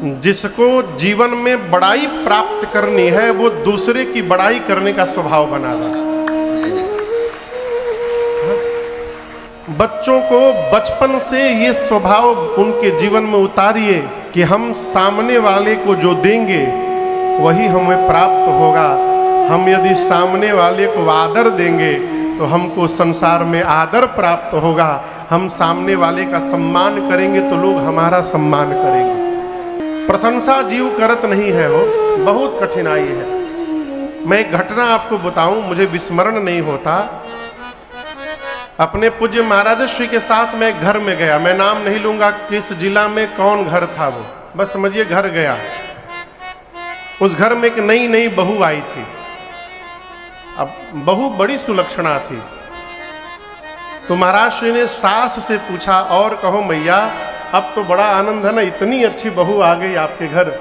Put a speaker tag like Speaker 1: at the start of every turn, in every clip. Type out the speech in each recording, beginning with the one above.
Speaker 1: जिसको जीवन में बड़ाई प्राप्त करनी है वो दूसरे की बड़ाई करने का स्वभाव बना ले। बच्चों को बचपन से ये स्वभाव उनके जीवन में उतारिए कि हम सामने वाले को जो देंगे वही हमें प्राप्त होगा। हम यदि सामने वाले को आदर देंगे तो हमको संसार में आदर प्राप्त होगा। हम सामने वाले का सम्मान करेंगे तो लोग हमारा सम्मान करेंगे। प्रशंसा जीव करत नहीं है, वो बहुत कठिनाई है। मैं एक घटना आपको बताऊं, मुझे विस्मरण नहीं होता। अपने पूज्य महाराज श्री के साथ मैं घर में गया, मैं नाम नहीं लूंगा किस जिला में कौन घर था वो, बस समझिए घर गया। उस घर में एक नई नई बहू आई थी। अब बहू बड़ी सुलक्षणा थी। तो महाराज श्री ने सास से पूछा, और कहो मैया, अब तो बड़ा आनंद है ना, इतनी अच्छी बहू आ गई आपके घर।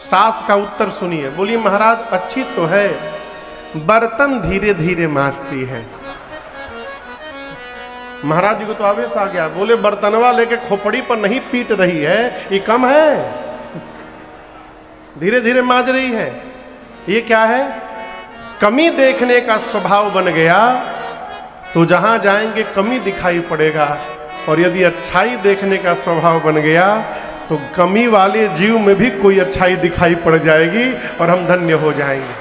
Speaker 1: सास का उत्तर सुनिए, बोली महाराज अच्छी तो है, बर्तन धीरे धीरे मांजती है। महाराज जी को तो आवेश आ गया, बोले बर्तनवा लेके खोपड़ी पर नहीं पीट रही है, ये कम है, धीरे धीरे मांज रही है, ये क्या है? कमी देखने का स्वभाव बन गया तो जहां जाएंगे कमी दिखाई पड़ेगा, और यदि अच्छाई देखने का स्वभाव बन गया तो कमी वाले जीव में भी कोई अच्छाई दिखाई पड़ जाएगी और हम धन्य हो जाएंगे।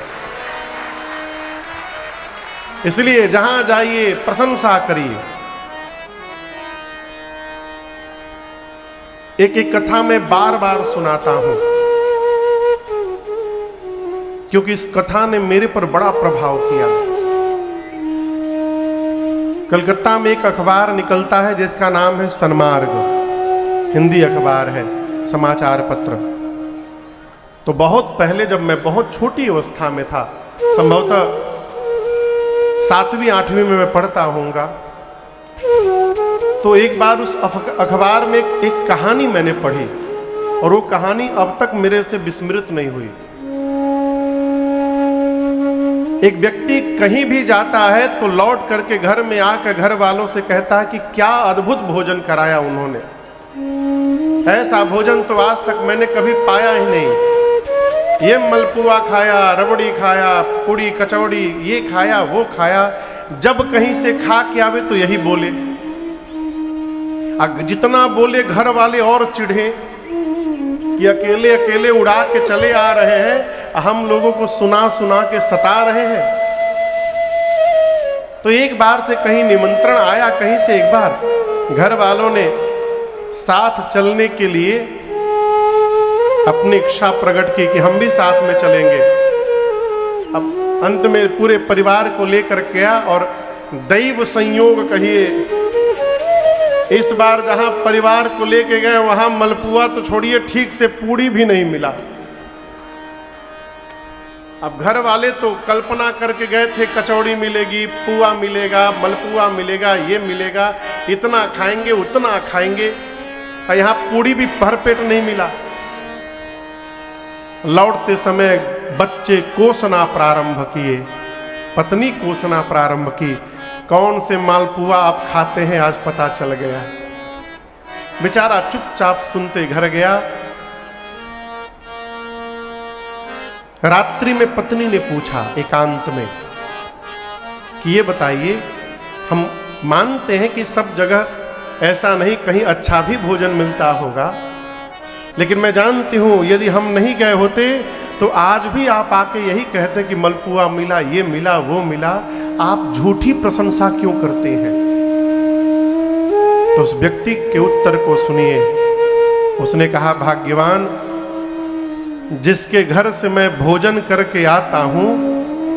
Speaker 1: इसलिए जहां जाइए प्रशंसा करिए। एक एक कथा में बार बार सुनाता हूं क्योंकि इस कथा ने मेरे पर बड़ा प्रभाव किया। कलकत्ता में एक अखबार निकलता है जिसका नाम है सन्मार्ग, हिंदी अखबार है, समाचार पत्र। तो बहुत पहले जब मैं बहुत छोटी अवस्था में था, संभवतः 7वीं 8वीं में मैं पढ़ता होऊंगा, तो एक बार उस अखबार में एक कहानी मैंने पढ़ी और वो कहानी अब तक मेरे से विस्मृत नहीं हुई। एक व्यक्ति कहीं भी जाता है तो लौट करके घर में आकर घर वालों से कहता है कि क्या अद्भुत भोजन कराया उन्होंने, ऐसा भोजन तो आज तक मैंने कभी पाया ही नहीं। ये मलपुआ खाया, रबड़ी खाया, पूड़ी कचौड़ी, ये खाया वो खाया। जब कहीं से खा के आवे तो यही बोले, जितना बोले घर वाले और चिढ़े कि अकेले अकेले उड़ा के चले आ रहे हैं, हम लोगों को सुना सुना के सता रहे हैं। तो एक बार से कहीं निमंत्रण आया, कहीं से एक बार घर वालों ने साथ चलने के लिए अपनी इच्छा प्रकट की कि हम भी साथ में चलेंगे। अब अंत में पूरे परिवार को लेकर गया और दैव संयोग कहिए, इस बार जहां परिवार को लेके गए वहां मलपुआ तो छोड़िए, ठीक से पूड़ी भी नहीं मिला। अब घर वाले तो कल्पना करके गए थे कचौड़ी मिलेगी, पुआ मिलेगा, मलपुआ मिलेगा, ये मिलेगा, इतना खाएंगे उतना खाएंगे, और यहाँ पूड़ी भी भर पेट नहीं मिला। लौटते समय बच्चे कोसना प्रारंभ किए, पत्नी कोसना प्रारंभ की, कौन से मालपुआ आप खाते हैं आज पता चल गया। बेचारा चुपचाप सुनते घर गया। रात्रि में पत्नी ने पूछा एकांत में कि ये बताइए, हम मानते हैं कि सब जगह ऐसा नहीं, कहीं अच्छा भी भोजन मिलता होगा, लेकिन मैं जानती हूं यदि हम नहीं गए होते तो आज भी आप आके यही कहते कि मलपुआ मिला, ये मिला, वो मिला। आप झूठी प्रशंसा क्यों करते हैं? तो उस व्यक्ति के उत्तर को सुनिए। उसने कहा, भाग्यवान जिसके घर से मैं भोजन करके आता हूं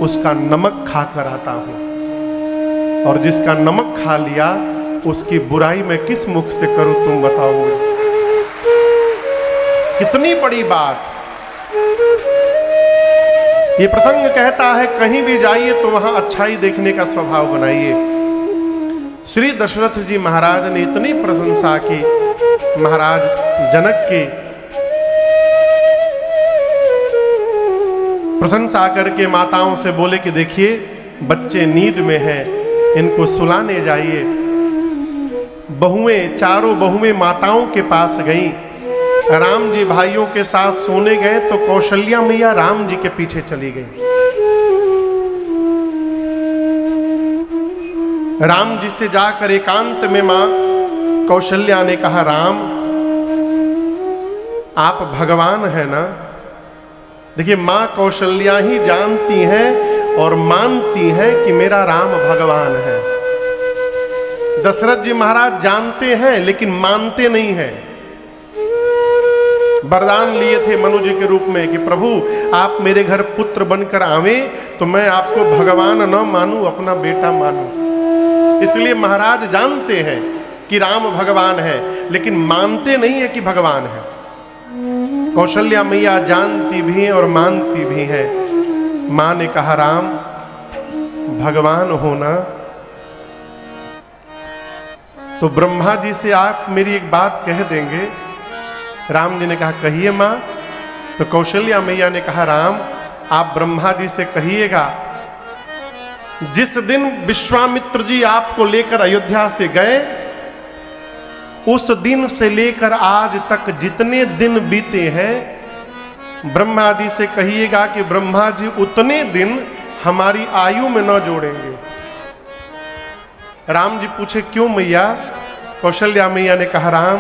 Speaker 1: उसका नमक खा कर आता हूं, और जिसका नमक खा लिया उसकी बुराई मैं किस मुख से करूं, तुम बताओगे। कितनी बड़ी बात। ये प्रसंग कहता है कहीं भी जाइए तो वहां अच्छाई देखने का स्वभाव बनाइए। श्री दशरथ जी महाराज ने इतनी प्रशंसा की महाराज जनक की, प्रशंसा करके माताओं से बोले कि देखिए बच्चे नींद में हैं, इनको सुलाने जाइए। बहुएं, चारों बहुएं माताओं के पास गईं राम जी भाइयों के साथ सोने गए तो कौशल्या मैया राम जी के पीछे चली गई। राम जी से जाकर एकांत में मां कौशल्या ने कहा, राम आप भगवान हैं ना। देखिए, मां कौशल्या ही जानती हैं और मानती हैं कि मेरा राम भगवान है। दशरथ जी महाराज जानते हैं लेकिन मानते नहीं हैं। वरदान लिए थे मनु जी के रूप में कि प्रभु आप मेरे घर पुत्र बनकर आवे तो मैं आपको भगवान न मानूं, अपना बेटा मानूं। इसलिए महाराज जानते हैं कि राम भगवान है लेकिन मानते नहीं है कि भगवान है। कौशल्या मैया जानती भी हैं और मानती भी हैं। मां ने कहा, राम भगवान होना तो ब्रह्मा जी से आप मेरी एक बात कह देंगे। राम जी ने कहा, कहिए मां। तो कौशल्या मैया ने कहा, राम आप ब्रह्मा जी से कहिएगा, जिस दिन विश्वामित्र जी आपको लेकर अयोध्या से गए उस दिन से लेकर आज तक जितने दिन बीते हैं, ब्रह्मा जी से कहिएगा कि ब्रह्मा जी उतने दिन हमारी आयु में न जोड़ेंगे। राम जी पूछे, क्यों मैया? कौशल्या मैया ने कहा, राम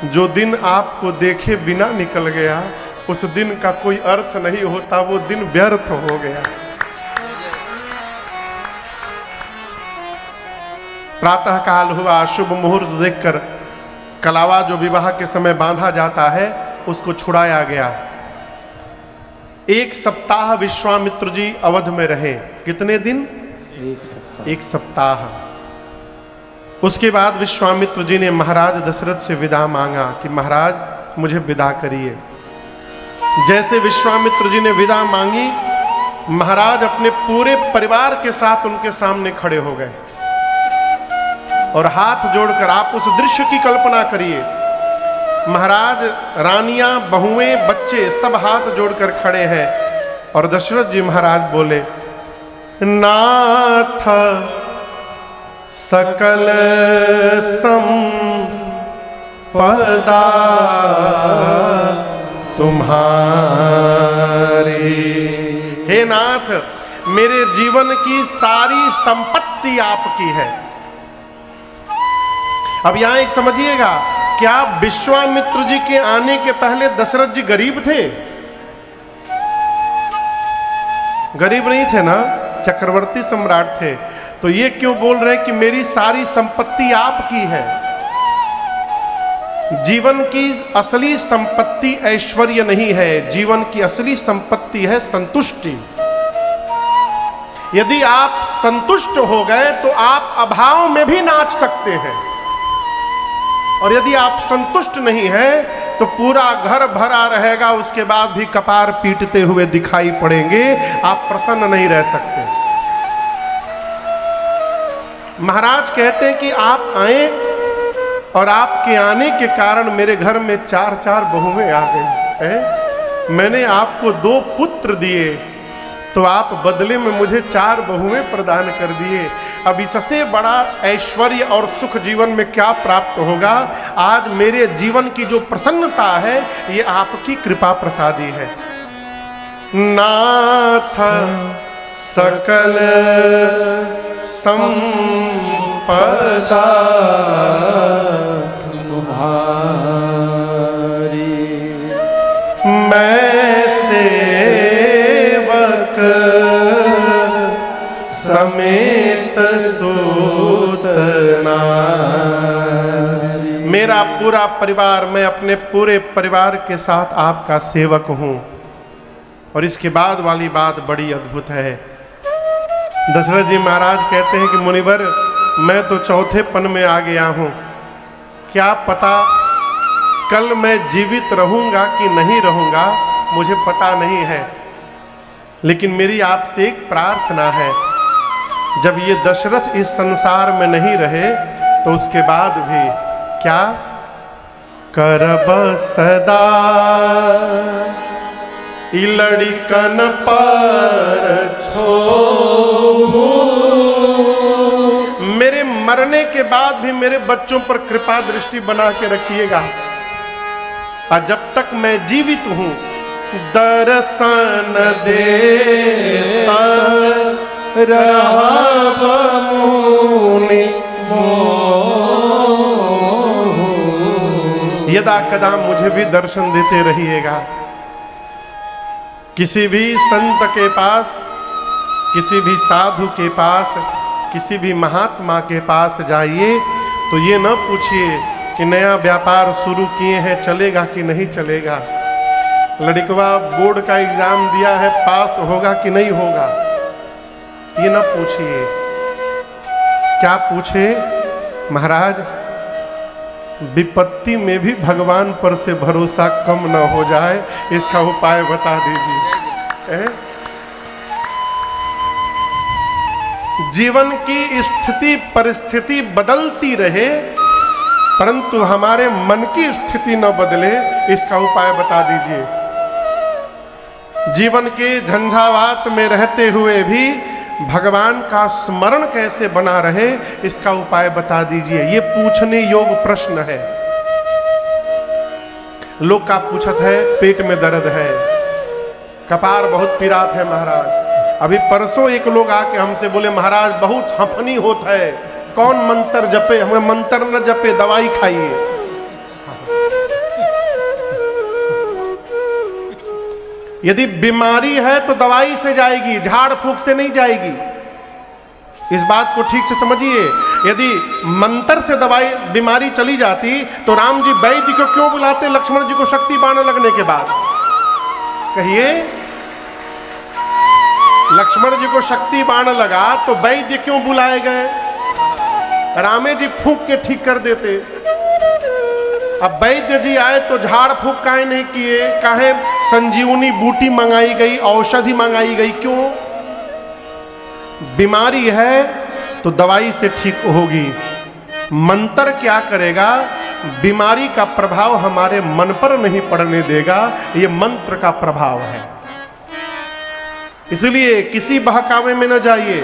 Speaker 1: जो दिन आपको देखे बिना निकल गया उस दिन का कोई अर्थ नहीं होता, वो दिन व्यर्थ हो गया। प्रातः काल हुआ, शुभ मुहूर्त देखकर कलावा जो विवाह के समय बांधा जाता है उसको छुड़ाया गया। 1 सप्ताह विश्वामित्र जी अवध में रहे। कितने दिन? 1 सप्ताह। उसके बाद विश्वामित्र जी ने महाराज दशरथ से विदा मांगा कि महाराज मुझे विदा करिए। जैसे विश्वामित्र जी ने विदा मांगी, महाराज अपने पूरे परिवार के साथ उनके सामने खड़े हो गए और हाथ जोड़कर, आप उस दृश्य की कल्पना करिए, महाराज, रानियां, बहुएं, बच्चे सब हाथ जोड़कर खड़े हैं और दशरथ जी महाराज बोले, नाथ सकल संपदा तुम्हारी। हे नाथ, मेरे जीवन की सारी संपत्ति आपकी है। अब यहां एक समझिएगा, क्या विश्वामित्र जी के आने के पहले दशरथ जी गरीब थे? गरीब नहीं थे ना, चक्रवर्ती सम्राट थे। तो ये क्यों बोल रहे हैं कि मेरी सारी संपत्ति आपकी है? जीवन की असली संपत्ति ऐश्वर्य नहीं है, जीवन की असली संपत्ति है संतुष्टि। यदि आप संतुष्ट हो गए तो आप अभाव में भी नाच सकते हैं, और यदि आप संतुष्ट नहीं हैं तो पूरा घर भरा रहेगा, उसके बाद भी कपार पीटते हुए दिखाई पड़ेंगे, आप प्रसन्न नहीं रह सकते। महाराज कहते हैं कि आप आए और आपके आने के कारण मेरे घर में 4 बहुएं आ गई। मैंने आपको 2 पुत्र दिए तो आप बदले में मुझे 4 बहुएं प्रदान कर दिए। अब इससे बड़ा ऐश्वर्य और सुख जीवन में क्या प्राप्त होगा? आज मेरे जीवन की जो प्रसन्नता है ये आपकी कृपा प्रसादी है। नाथ सकल संपदा तुम्हारी, मैं सेवक समेत सूत नारी। मेरा पूरा परिवार, मैं अपने पूरे परिवार के साथ आपका सेवक हूं। और इसके बाद वाली बात बड़ी अद्भुत है। दशरथ जी महाराज कहते हैं कि मुनिवर, मैं तो चौथेपन में आ गया हूं, क्या पता कल मैं जीवित रहूंगा कि नहीं रहूंगा, मुझे पता नहीं है। लेकिन मेरी आपसे एक प्रार्थना है, जब ये दशरथ इस संसार में नहीं रहे तो उसके बाद भी क्या करब सदा लड़िकन पर छोहू। मेरे मरने के बाद भी मेरे बच्चों पर कृपा दृष्टि बना के रखिएगा। और जब तक मैं जीवित हूँ दर्शन देता रहब मुनि मोह। यदा कदा मुझे भी दर्शन देते रहिएगा। किसी भी संत के पास, किसी भी साधु के पास, किसी भी महात्मा के पास जाइए तो ये न पूछिए कि नया व्यापार शुरू किए हैं, चलेगा कि नहीं चलेगा, लड़कवा बोर्ड का एग्जाम दिया है, पास होगा कि नहीं होगा, ये न पूछिए। क्या पूछे? महाराज विपत्ति में भी भगवान पर से भरोसा कम न हो जाए, इसका उपाय बता दीजिए। जीवन की स्थिति परिस्थिति बदलती रहे परंतु हमारे मन की स्थिति न बदले, इसका उपाय बता दीजिए। जीवन के झंझावात में रहते हुए भी भगवान का स्मरण कैसे बना रहे, इसका उपाय बता दीजिए। ये पूछने योग्य प्रश्न है। लोग का पूछत है पेट में दर्द है, कपार बहुत पीरात है महाराज। अभी परसों एक लोग आके हमसे बोले महाराज बहुत हफनी होता है, कौन मंत्र जपे? हमें मंत्र न जपे, दवाई खाइए। यदि बीमारी है तो दवाई से जाएगी, झाड़ फूक से नहीं जाएगी। इस बात को ठीक से समझिए। यदि मंत्र से दवाई बीमारी चली जाती तो राम जी वैद्य को क्यों बुलाते लक्ष्मण जी को शक्ति बाण लगने के बाद? कहिए, लक्ष्मण जी को शक्ति बाण लगा तो वैद्य क्यों बुलाए गए? रामे जी फूंक के ठीक कर देते। अब वैद्य जी आए तो झाड़ फूक काहे नहीं किए? काहे संजीवनी बूटी मंगाई गई, औषधि मंगाई गई, क्यों? बीमारी है तो दवाई से ठीक होगी। मंत्र क्या करेगा? बीमारी का प्रभाव हमारे मन पर नहीं पड़ने देगा, ये मंत्र का प्रभाव है। इसलिए किसी बहकावे में न जाइए।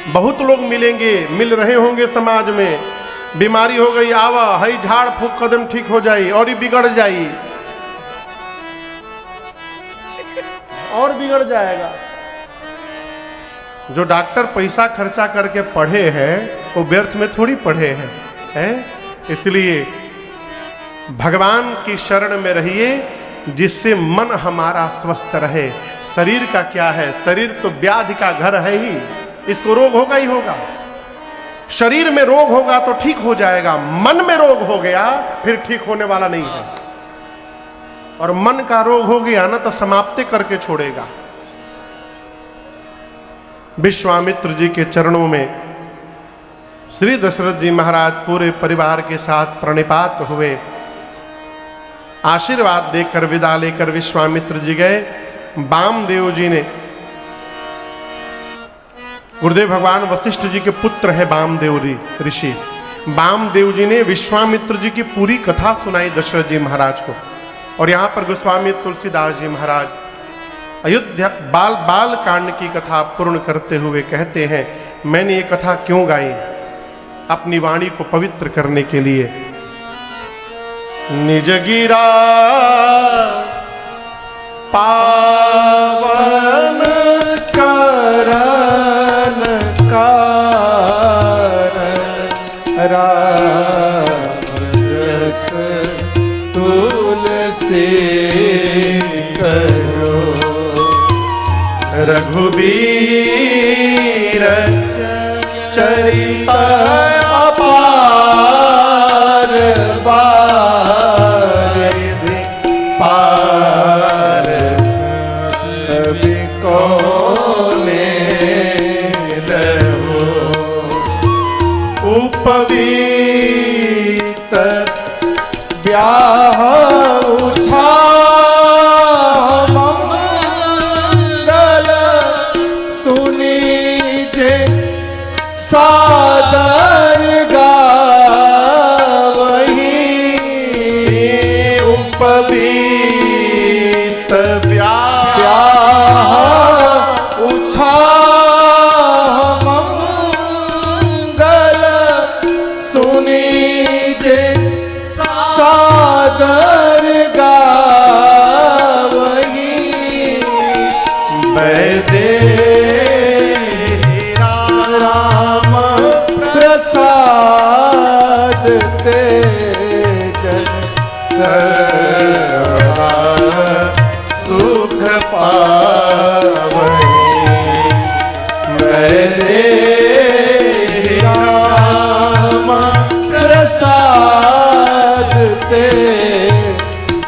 Speaker 1: बहुत लोग मिलेंगे, मिल रहे होंगे समाज में, बीमारी हो गई, आवा हई झाड़ फूक कदम ठीक हो जाई और ही बिगड़ जाई, और बिगड़ जाएगा। जो डॉक्टर पैसा खर्चा करके पढ़े हैं वो व्यर्थ में थोड़ी पढ़े हैं। इसलिए भगवान की शरण में रहिए जिससे मन हमारा स्वस्थ रहे। शरीर का क्या है? शरीर तो व्याधि का घर है ही, इसको रोग होगा ही होगा। शरीर में रोग होगा तो ठीक हो जाएगा, मन में रोग हो गया फिर ठीक होने वाला नहीं है। और मन का रोग हो गया ना तो समाप्ति करके छोड़ेगा। विश्वामित्र जी के चरणों में श्री दशरथ जी महाराज पूरे परिवार के साथ प्रणिपात हुए। आशीर्वाद देकर विदा लेकर विश्वामित्र जी गए। वामदेव जी ने, गुरुदेव भगवान वशिष्ठ जी के पुत्र है वामदेव ऋषि, वामदेव जी ने विश्वामित्र जी की पूरी कथा सुनाई दशरथ जी महाराज को। और यहाँ पर गोस्वामी तुलसीदास जी महाराज अयोध्या बाल कांड की कथा पूर्ण करते हुए कहते हैं, मैंने ये कथा क्यों गाई? अपनी वाणी को पवित्र करने के लिए। निज गिरा पावन करन रास तुलसी करो रघुबीर चरिता अपार बारिधि पार कवि कोने रहो उपवीत ब्याह उछा सादर गावही उपवीत ब्याह उछा मंगल सुनी जे सा सर्वदा सुख पावई। मैंने रामा प्रसाद ते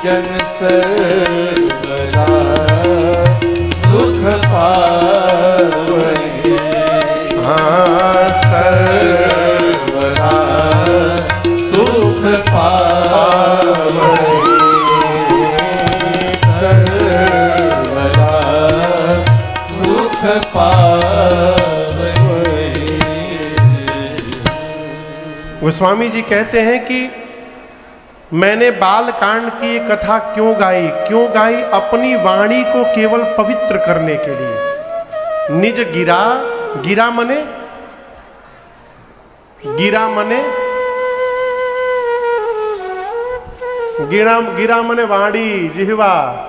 Speaker 1: जन सर्वदा सुख पावई। हाँ सर्वदा सुख पावई। सर्वदा सुख पावई। गोस्वामी जी कहते हैं कि मैंने बाल कांड की ये कथा क्यों गाई? क्यों गाई? अपनी वाणी को केवल पवित्र करने के लिए। निज गिरा, गिरा मने, गिरा मने, गिरा मने वाणी, जिह्वा।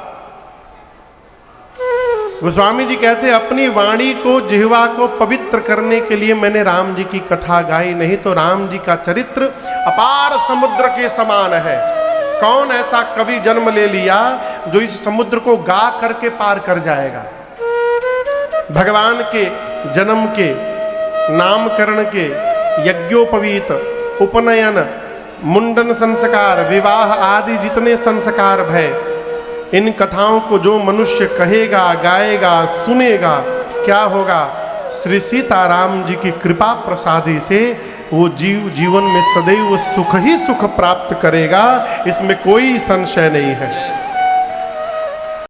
Speaker 1: गोस्वामी जी कहते हैं अपनी वाणी को, जिह्वा को पवित्र करने के लिए मैंने राम जी की कथा गाई, नहीं तो राम जी का चरित्र अपार समुद्र के समान है। कौन ऐसा कवि जन्म ले लिया जो इस समुद्र को गा करके पार कर जाएगा? भगवान के जन्म के, नामकरण के, यज्ञोपवीत, उपनयन, मुंडन संस्कार, विवाह आदि जितने संस्कार भय, इन कथाओं को जो मनुष्य कहेगा, गाएगा, सुनेगा, क्या होगा? श्री सीताराम जी की कृपा प्रसादी से वो जीवन में सदैव सुख ही सुख प्राप्त करेगा, इसमें कोई संशय नहीं है।